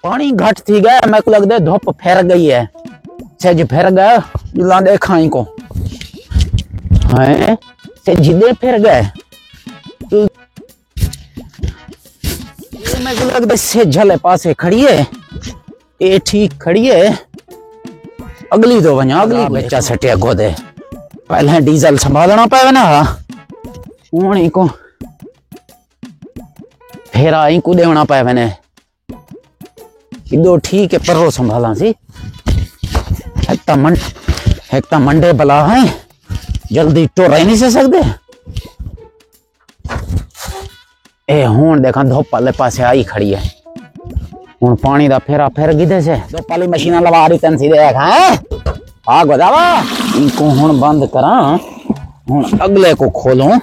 पानी घट थी गया, मेरे को लगता है धुप फिर गई है। सेज फिर गया जुला देखा को है जिदे फिर गए तो मेरे को लगता से झले पासे खड़ी है, ये ठीक खड़ी है। अगली तो वजा अगली बच्चा सटिया गोदे पहले डीजल संभालना पावे ना हूं को फेरा को देना पावे ने किदो ठीक है पर्रो संभाला सी। एक मंडे बला है जल्दी तो रह नहीं सकते। ए हूं देखा धुप वाले पासे आई खड़ी है, हूं पानी दा फेरा फिर गिदे से धुप वाली मशीन लगा रही तन सीधे आ गोदावा इनको हूं बंद करा, हूं अगले को खोलूं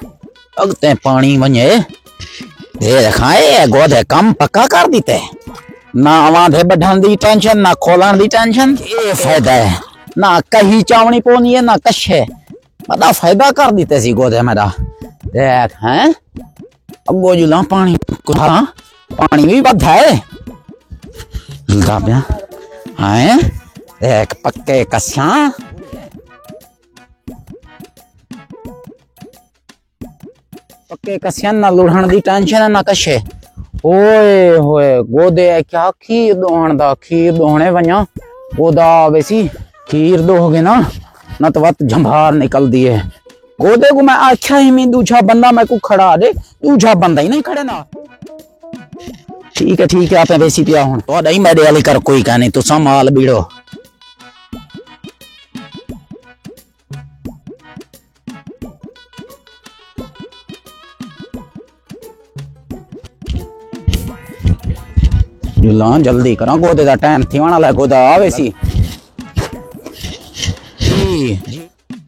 अगते पानी वने ये दिखाए गोदे कम पक्का कर दीते ना आवाधे बढ़ाने दी टेंशन ना खोलने दी टेंशन। ये फायदा है ना कहीं चावनी पोनी है ना कशे बड़ा फायदा कर दीते सी गोदे मेरा। देख हैं अगो जुला पानी पानी भी बद है हैं देख पक्के कस्या पक्के कस्या ना लुढ़न दी टेंशन ना कशे। ओए होए गोदे क्या खीर दोहन दा खीर दोहने वजा गोदा वैसी खीर दोगे ना तो वत झंभार निकल दिए गोदे को। मैं आख्या ही में दूसरा बंदा मैं को खड़ा दे, दूसरा बंदा ही नहीं खड़े ना। ठीक है आप वैसी पिया हूं तो नहीं मेरे वाली कर कोई का नहीं तो संभाल बीड़ो। जुला जल्दी करा गोदे दा टाइम थी वाला गोदा आवे सी।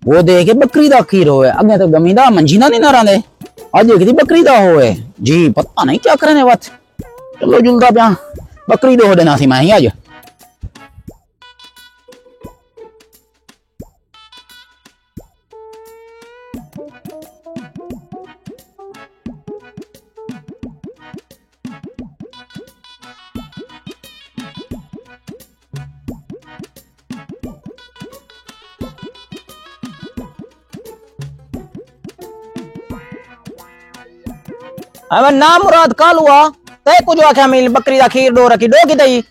वो देखे बकरी दा खीर होए अगे तो गमी दा मंजी दा नहीं ना रंदे आज देखी बकरी दा होए जी पता नहीं क्या करने बात। चलो जुलदा पिया बकरी दो देना सी मैं ही आज। अब ना मुराद काल हुआ तय कुछ आख्या मिल बकरी दा खीर डो रखी डो की दई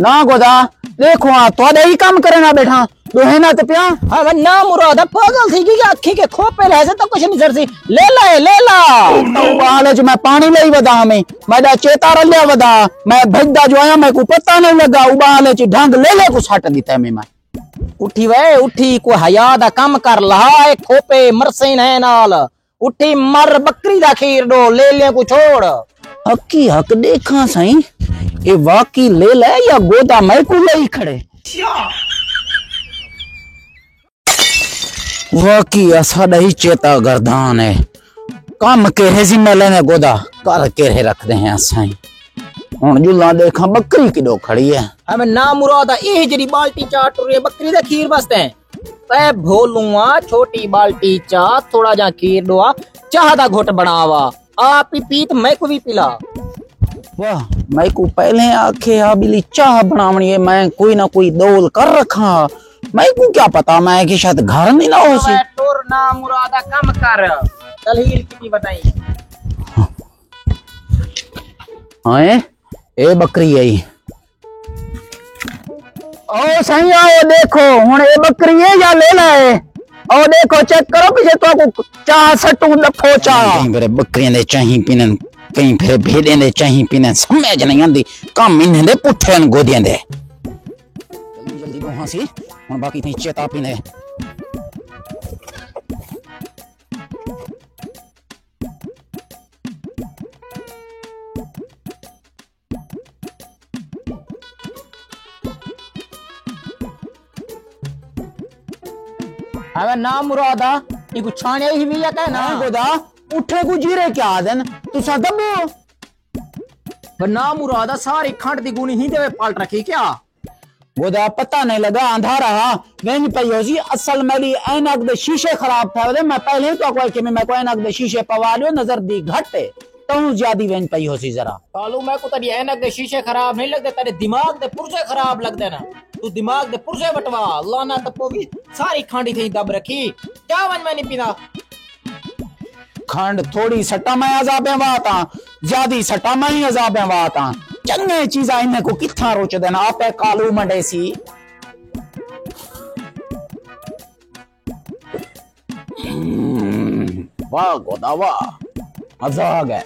ना गोदा देखो तो ही काम करे ना बैठा दोहे ना तो पिया। अब ना मुराद पागल थी कि आखी के खोपे ले से तो कुछ नहीं सरसी ले ला वाले जो मैं पानी ले वदा में मैं चेता रलिया वदा मैं भजदा जो आया मैं को पता नहीं लगा उबाले च ढंग ले को सट दीता मैं उठी वे उठी को हया दा काम कर लहा खोपे मरसे है नाल उठी मर बकरी दा खीर डो ले को छोड़। हकी हक देखा सही ये वाकी ले ले या गोदा मैं को ले खड़े वाकी असा ही चेता गर्दान है काम के है जिम्मे लेने गोदा कर के रख दे हैं साई। हुन जुला देखा बकरी किडो खड़ी है। अब ना मुरादा ये जड़ी बाल्टी चाट रही है बकरी दा खीर बसते हैं तै भोलुआ छोटी बाल्टी चा थोड़ा जा खीर डोआ चाह दा घोट बनावा आप ही पीत मैं को भी पिला। वाह मैं को पहले आखे आ बिली चाह बनावनी है मैं कोई ना कोई दौल कर रखा मैं को क्या पता मैं कि शायद घर नहीं ना हो सी टोर ना मुरादा कम कर दलील कितनी बताई। हाँ ए बकरी है ओ सही आओ देखो हुन ए बकरी है या ले लाए ओ देखो चेक करो पीछे तो चाह सटू लफो चाह मेरे बकरियां दे चाही पीने कहीं फिर भेड़े दे चाही पीने समझ नहीं आंदी काम इन्हें दे पुठे गोदियां दे जल्दी वहां से हुन बाकी थी चेता पीने। अब ना मुरादा इको छाने ही भी जाता है ना गोदा उठे को जीरे क्या दिन तू सा दबो ना मुरादा सारी खंड दी गुनी ही देवे पाल्ट रखी क्या गोदा पता नहीं लगा अंधारा वेंग पयोजी असल मेरी ऐनक दे शीशे खराब था मैं पहले तो कोई कि मैं को ऐनक दे शीशे पवा लियो नजर दी घट तू ज्यादा वेंज पई हो सी जरा। कालू मैं को तेरी ऐनक दे शीशे खराब नहीं लगते, तेरे दिमाग दे पुर्जे खराब लगते ना। तू दिमाग दे पुर्जे बटवा लाना तपो भी सारी खांडी थी दब रखी। क्या वन मैं नहीं पीना खंड थोड़ी सट्टा में अजाबे वाता, ज्यादा सट्टा में ही अजाबे वाता। चंगे चीजा इन्हें को किथा रोच देना आपे कालू मंडे सी। वाह गोदा वाह, मजा आ गया।